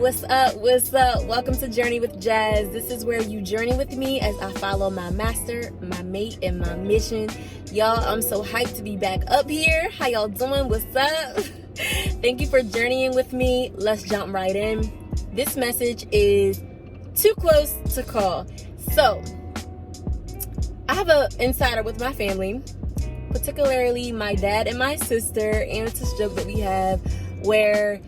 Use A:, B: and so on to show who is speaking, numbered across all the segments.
A: What's up? What's up? Welcome to Journey with Jazz. This is where you journey with me as I follow my master, my mate, and my mission. Y'all, I'm so hyped to be back up here. How y'all doing? What's up? Thank you for journeying with me. Let's jump right in. This message is too close to call. So, I have an insider with my family, particularly my dad and my sister, and it's a joke that we have where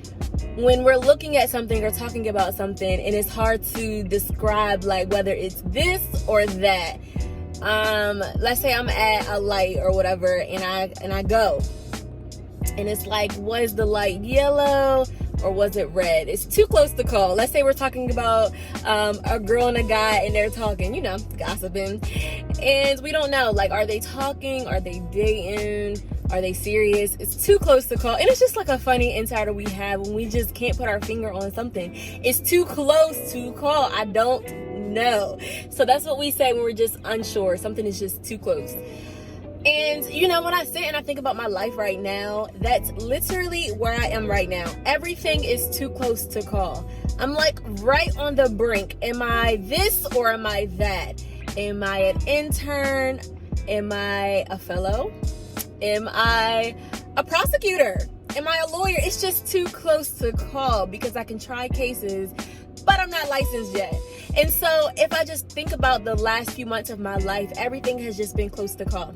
A: when we're looking at something or talking about something and it's hard to describe like whether it's this or that. Let's say I'm at a light or whatever and I go and it's like, was the light yellow or was it red? It's too close to call. Let's say we're talking about a girl and a guy and they're talking, gossiping, and we don't know, like, are they talking, are they dating, are they serious? It's too close to call. And it's just like a funny insider we have when we just can't put our finger on something. It's too close to call. I don't know. So that's what we say when we're just unsure. Something is just too close. And when I sit and I think about my life right now, that's literally where I am right now. Everything is too close to call. I'm like right on the brink. Am I this or am I that? Am I an intern? Am I a fellow? Am I a prosecutor? Am I a lawyer? It's just too close to call because I can try cases, but I'm not licensed yet. And so if I just think about the last few months of my life, everything has just been close to call.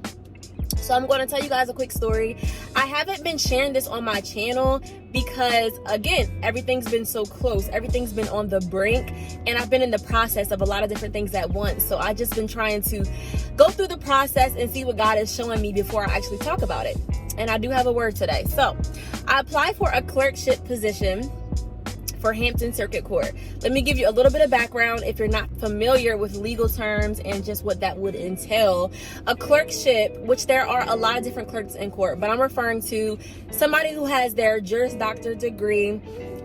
A: So I'm going to tell you guys a quick story. I haven't been sharing this on my channel because, again, everything's been so close. Everything's been on the brink, and I've been in the process of a lot of different things at once. So I've just been trying to go through the process and see what God is showing me before I actually talk about it. And I do have a word today. So I applied for a clerkship position for Hampton Circuit Court. Let me give you a little bit of background if you're not familiar with legal terms and just what that would entail. A clerkship, which there are a lot of different clerks in court, but I'm referring to somebody who has their Juris Doctor degree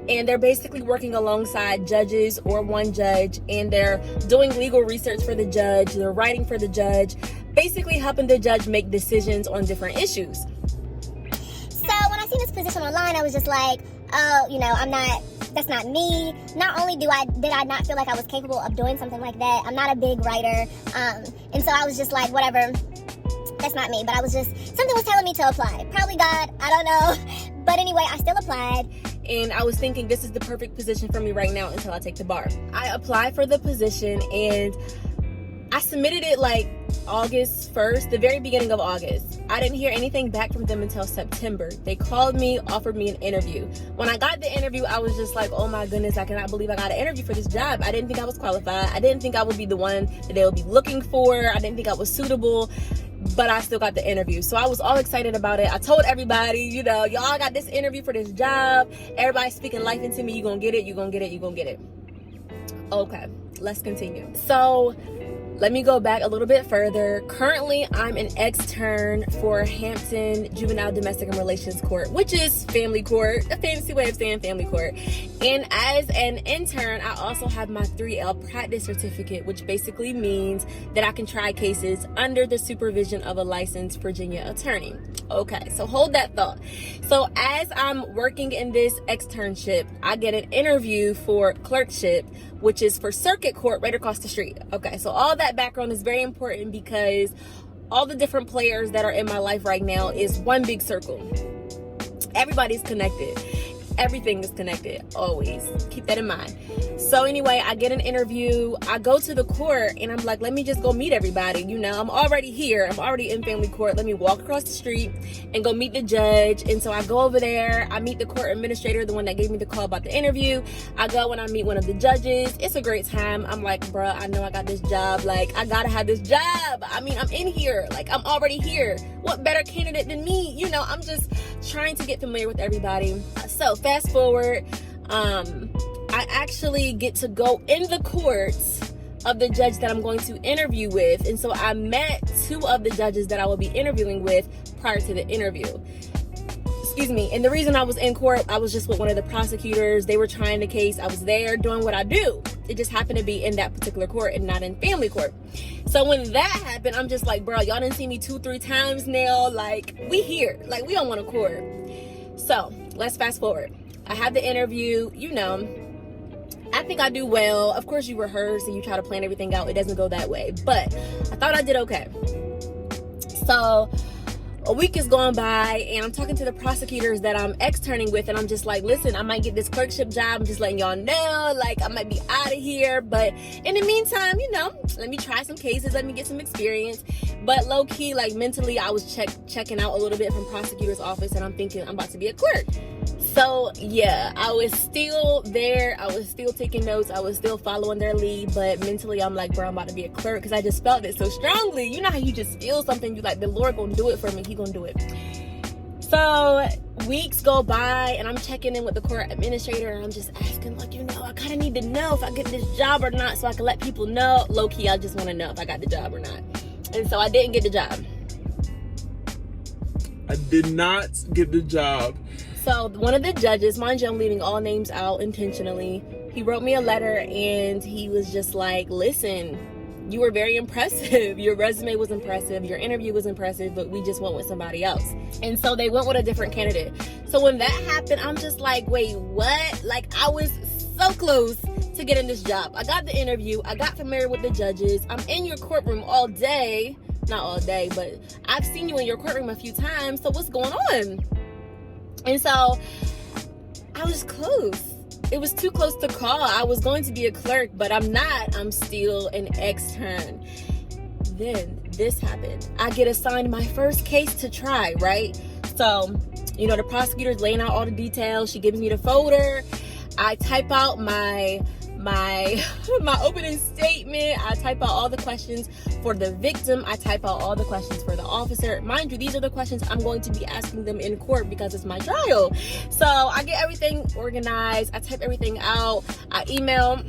A: and they're basically working alongside judges or one judge, and they're doing legal research for the judge, they're writing for the judge, basically helping the judge make decisions on different issues.
B: So when I seen this position online, I was just like, that's not me. Not only did I not feel like I was capable of doing something like that, I'm not a big writer, and so I was just like, whatever, that's not me. But something was telling me to apply. Probably God, I don't know. But anyway, I still applied.
A: And I was thinking this is the perfect position for me right now until I take the bar. I applied for the position and I submitted it like August 1st, the very beginning of August. I didn't hear anything back from them until September. They called me, offered me an interview. When I got the interview, I was just like, oh my goodness, I cannot believe I got an interview for this job. I didn't think I was qualified. I didn't think I would be the one that they would be looking for. I didn't think I was suitable, but I still got the interview. So I was all excited about it. I told everybody, y'all got this interview for this job. Everybody's speaking life into me. You're going to get it. You're going to get it. You're going to get it. Okay, let's continue. So let me go back a little bit further. Currently, I'm an extern for Hampton Juvenile Domestic and Relations Court, which is family court, a fancy way of saying family court. And as an intern, I also have my 3L practice certificate, which basically means that I can try cases under the supervision of a licensed Virginia attorney. Okay, so hold that thought. So as I'm working in this externship, I get an interview for clerkship, which is for circuit court right across the street. Okay, so all that background is very important because all the different players that are in my life right now is one big circle. Everybody's connected. Everything is connected, always. Keep that in mind. So anyway, I get an interview. I go to the court and I'm like, let me just go meet everybody. I'm already here. I'm already in family court. Let me walk across the street and go meet the judge. And so I go over there. I meet the court administrator, the one that gave me the call about the interview. I go and I meet one of the judges. It's a great time. I'm like, bruh, I know I got this job. Like, I gotta have this job. I mean, I'm in here. Like, I'm already here. What better candidate than me? I'm just trying to get familiar with everybody. So fast forward, I actually get to go in the courts of the judge that I'm going to interview with. And so I met two of the judges that I will be interviewing with prior to the interview. Excuse me. And the reason I was in court, I was just with one of the prosecutors. They were trying the case. I was there doing what I do. It just happened to be in that particular court and not in family court. So when that happened, I'm just like, bro, y'all didn't see me 2-3 times now. Like, we here. Like, we on one accord. So let's fast forward. I have the interview, I think I do well. Of course, you rehearse and you try to plan everything out. It doesn't go that way. But I thought I did okay. So a week is going by and I'm talking to the prosecutors that I'm externing with, and I'm just like, listen, I might get this clerkship job. I'm just letting y'all know, like, I might be out of here. But in the meantime, let me try some cases. Let me get some experience. But low key, like, mentally, I was checking out a little bit from prosecutor's office, and I'm thinking I'm about to be a clerk. So yeah, I was still there. I was still taking notes. I was still following their lead. But mentally, I'm like, bro, I'm about to be a clerk, because I just felt it so strongly. You know how you just feel something, you like, the Lord gonna do it for me. He gonna do it. So weeks go by and I'm checking in with the court administrator, and I'm just asking, like, I kind of need to know if I get this job or not, so I can let people know. Low key, I just want to know if I got the job or not. And so I didn't get the job.
C: I did not get the job.
A: So one of the judges, mind you, I'm leaving all names out intentionally, he wrote me a letter and he was just like, listen, you were very impressive. Your resume was impressive. Your interview was impressive, but we just went with somebody else. And so they went with a different candidate. So when that happened, I'm just like, wait, what? Like, I was so close to getting this job. I got the interview. I got familiar with the judges. I'm in your courtroom all day. Not all day, but I've seen you in your courtroom a few times. So what's going on? And so I was close. It was too close to call. I was going to be a clerk, but I'm not. I'm still an extern. Then this happened. I get assigned my first case to try, right? So, the prosecutor's laying out all the details. She gives me the folder. I type out my opening statement. I type out all the questions for the victim. I type out all the questions for the officer. Mind you, these are the questions I'm going to be asking them in court because it's my trial. So I get everything organized. I type everything out. I email.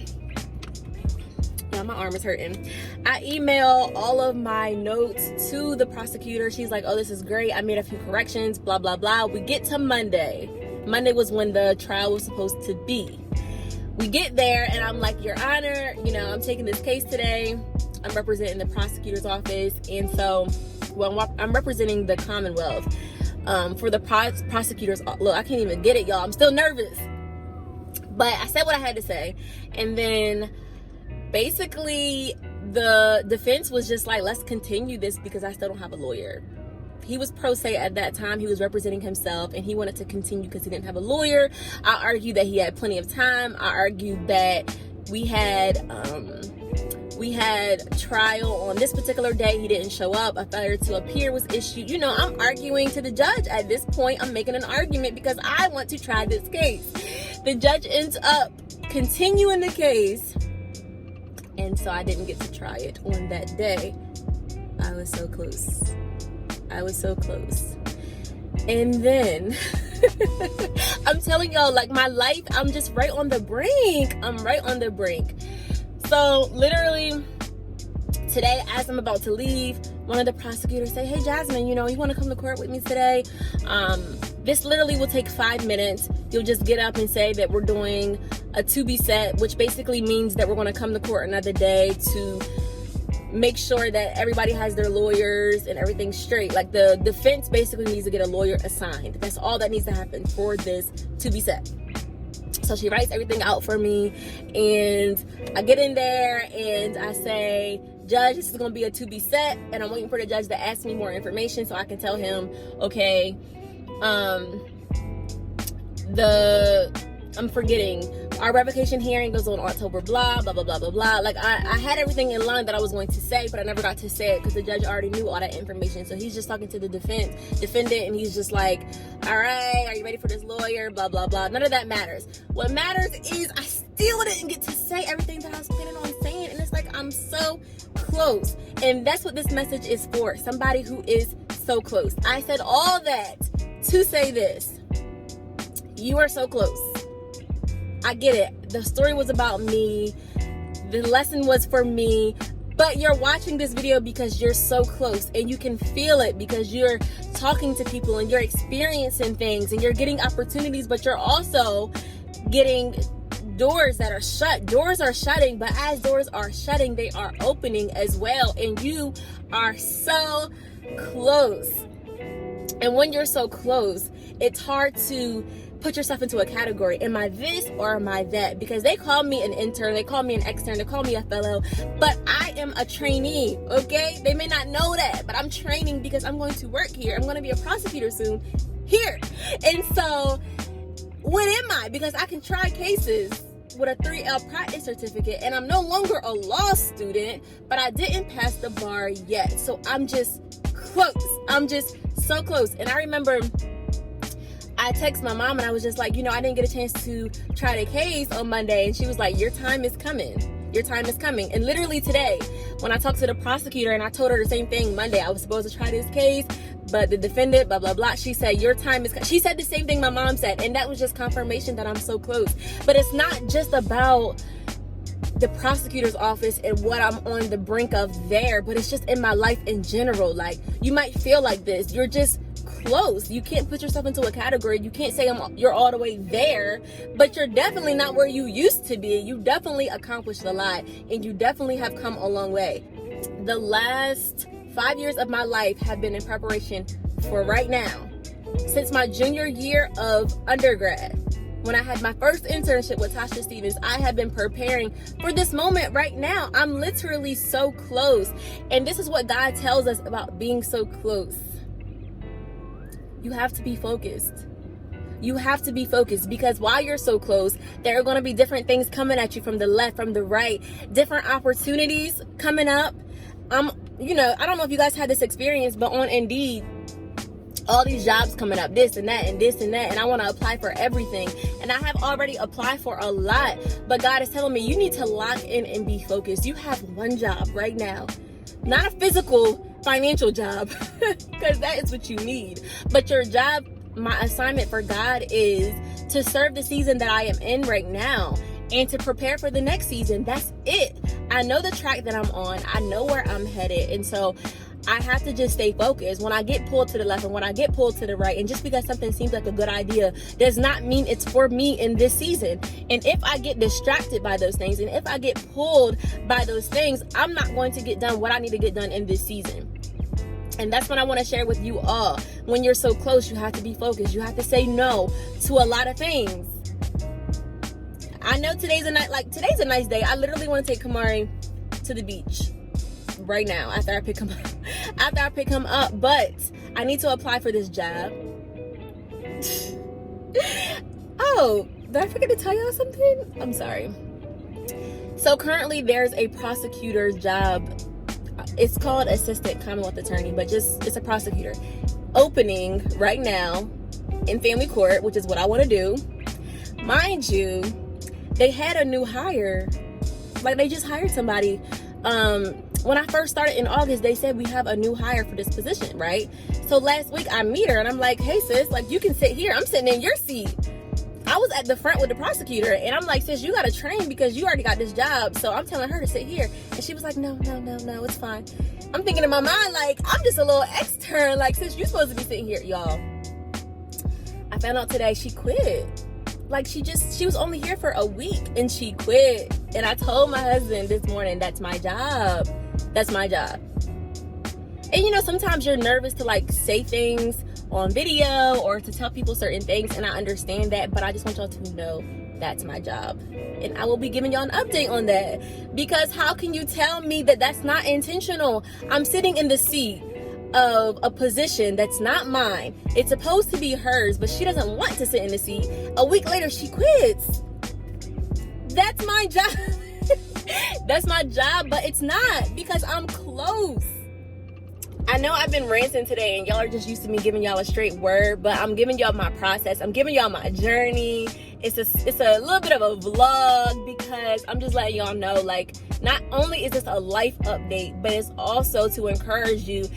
A: Yeah, my arm is hurting. I email all of my notes to the prosecutor. She's like, oh, this is great. I made a few corrections, blah, blah, blah. We get to Monday. Monday was when the trial was supposed to be. We get there and I'm like, Your Honor, I'm taking this case today. I'm representing the prosecutor's office. And so, I'm representing the Commonwealth for the prosecutor's. Look, I can't even get it, y'all. I'm still nervous. But I said what I had to say. And then basically the defense was just like, let's continue this because I still don't have a lawyer. He was pro se at that time. He was representing himself and he wanted to continue because he didn't have a lawyer. I argued that he had plenty of time. I argued that we had trial on this particular day. He didn't show up. A failure to appear was issued. I'm arguing to the judge. At this point, I'm making an argument because I want to try this case. The judge ends up continuing the case. And so I didn't get to try it on that day. I was so close. And then I'm telling y'all, like, my life, I'm just right on the brink. So literally today, as I'm about to leave, one of the prosecutors say, hey, Jasmine, you want to come to court with me today? This literally will take 5 minutes. You'll just get up and say that we're doing a to be set, which basically means that we're going to come to court another day to make sure that everybody has their lawyers and everything's straight. Like, the defense basically needs to get a lawyer assigned. That's all that needs to happen for this to be set. So she writes everything out for me, and I get in there and I say, Judge, this is going to be a to be set, and I'm waiting for the judge to ask me more information so I can tell him, okay, I'm forgetting. Our revocation hearing goes on October, blah, blah, blah, blah, blah, blah. Like, I had everything in line that I was going to say, but I never got to say it because the judge already knew all that information. So he's just talking to the defendant, and he's just like, all right, are you ready for this lawyer? Blah, blah, blah. None of that matters. What matters is I still didn't get to say everything that I was planning on saying. And it's like, I'm so close. And that's what this message is for. Somebody who is so close. I said all that to say this. You are so close. I get it. The story was about me. The lesson was for me. But you're watching this video because you're so close and you can feel it because you're talking to people and you're experiencing things and you're getting opportunities, but you're also getting doors that are shut. Doors are shutting, but as doors are shutting, they are opening as well. And you are so close. And when you're so close, it's hard to put yourself into a category. Am I this or am I that? Because they call me an intern, they call me an extern, they call me a fellow, but I am a trainee, okay? They may not know that, but I'm training because I'm going to work here. I'm going to be a prosecutor soon here. And so, what am I? Because I can try cases with a 3L practice certificate, and I'm no longer a law student, but I didn't pass the bar yet. So I'm just close. I'm just so close. And I remember I texted my mom and I was just like, I didn't get a chance to try the case on Monday. And she was like, your time is coming. Your time is coming. And literally today, when I talked to the prosecutor and I told her the same thing Monday, I was supposed to try this case, but the defendant, blah, blah, blah, she said, your time is, she said the same thing my mom said. And that was just confirmation that I'm so close. But it's not just about the prosecutor's office and what I'm on the brink of there, but it's just in my life in general. Like, you might feel like this. You're just close. You can't put yourself into a category. You can't say you're all the way there, but you're definitely not where you used to be. You definitely accomplished a lot, and you definitely have come a long way. The last 5 years of my life have been in preparation for right now. Since my junior year of undergrad, when I had my first internship with Tasha Stevens, I have been preparing for this moment right now. I'm literally so close. And this is what God tells us about being so close. You have to be focused. You have to be focused, because while you're so close, there are going to be different things coming at you from the left, from the right, different opportunities coming up. I don't know if you guys had this experience, but on Indeed, all these jobs coming up, this and that and this and that, and I want to apply for everything, and I have already applied for a lot, but God is telling me you need to lock in and be focused. You have one job right now, not a physical financial job, because that is what you need, but your job, my assignment for God is to serve the season that I am in right now and to prepare for the next season. That's it. I know the track that I'm on. I know where I'm headed, and so I have to just stay focused. When I get pulled to the left and when I get pulled to the right, and just because something seems like a good idea does not mean it's for me in this season. And if I get distracted by those things, and if I get pulled by those things, I'm not going to get done what I need to get done in this season. And that's what I want to share with you all. When you're so close, you have to be focused. You have to say no to a lot of things. I know today's a nice day. I literally want to take Kamari to the beach right now after I pick him up, but I need to apply for this job. Oh, did I forget to tell y'all something? I'm sorry. So currently there's a prosecutor's job. It's called assistant Commonwealth attorney, but it's a prosecutor opening right now in family court, which is what I want to do. Mind you, they had a new hire. Like, they just hired somebody. When I first started in August, they said we have a new hire for this position, right? So last week I meet her and I'm like, hey sis, like, you can sit here. I'm sitting in your seat. I was at the front with the prosecutor, and I'm like, sis, you got to train because you already got this job. So I'm telling her to sit here. And she was like, no, it's fine. I'm thinking in my mind, like, I'm just a little extern. Like, sis, you're supposed to be sitting here, y'all. I found out today she quit. Like, she was only here for a week and she quit. And I told my husband this morning, that's my job. That's my job. And sometimes you're nervous to like say things on video or to tell people certain things, and I understand that, but I just want y'all to know that's my job. And I will be giving y'all an update on that, because how can you tell me that that's not intentional? I'm sitting in the seat of a position that's not mine. It's supposed to be hers, but she doesn't want to sit in the seat. A week later, she quits. That's my job. That's my job, but it's not, because I'm close. I know I've been ranting today and y'all are just used to me giving y'all a straight word, but I'm giving y'all my process. I'm giving y'all my journey. It's a little bit of a vlog, because I'm just letting y'all know, like, not only is this a life update, but it's also to encourage you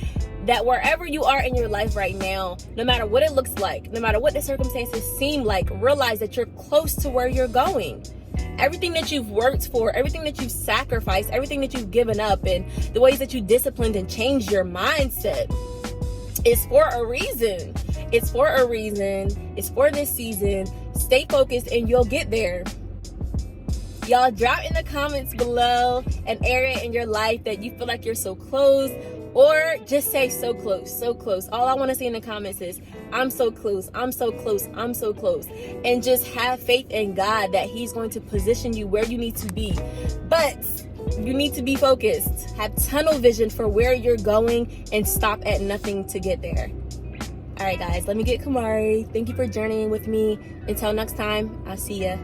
A: that wherever you are in your life right now, no matter what it looks like, no matter what the circumstances seem like, realize that you're close to where you're going. Everything that you've worked for, everything that you've sacrificed, everything that you've given up, and the ways that you disciplined and changed your mindset is for a reason. It's for a reason. It's for this season. Stay focused and you'll get there. Y'all drop in the comments below an area in your life that you feel like you're so close, or just say so close, so close. All I want to see in the comments is I'm so close. I'm so close. I'm so close. And just have faith in God that he's going to position you where you need to be. But you need to be focused. Have tunnel vision for where you're going and stop at nothing to get there. All right, guys, let me get Kamari. Thank you for journeying with me. Until next time, I'll see ya.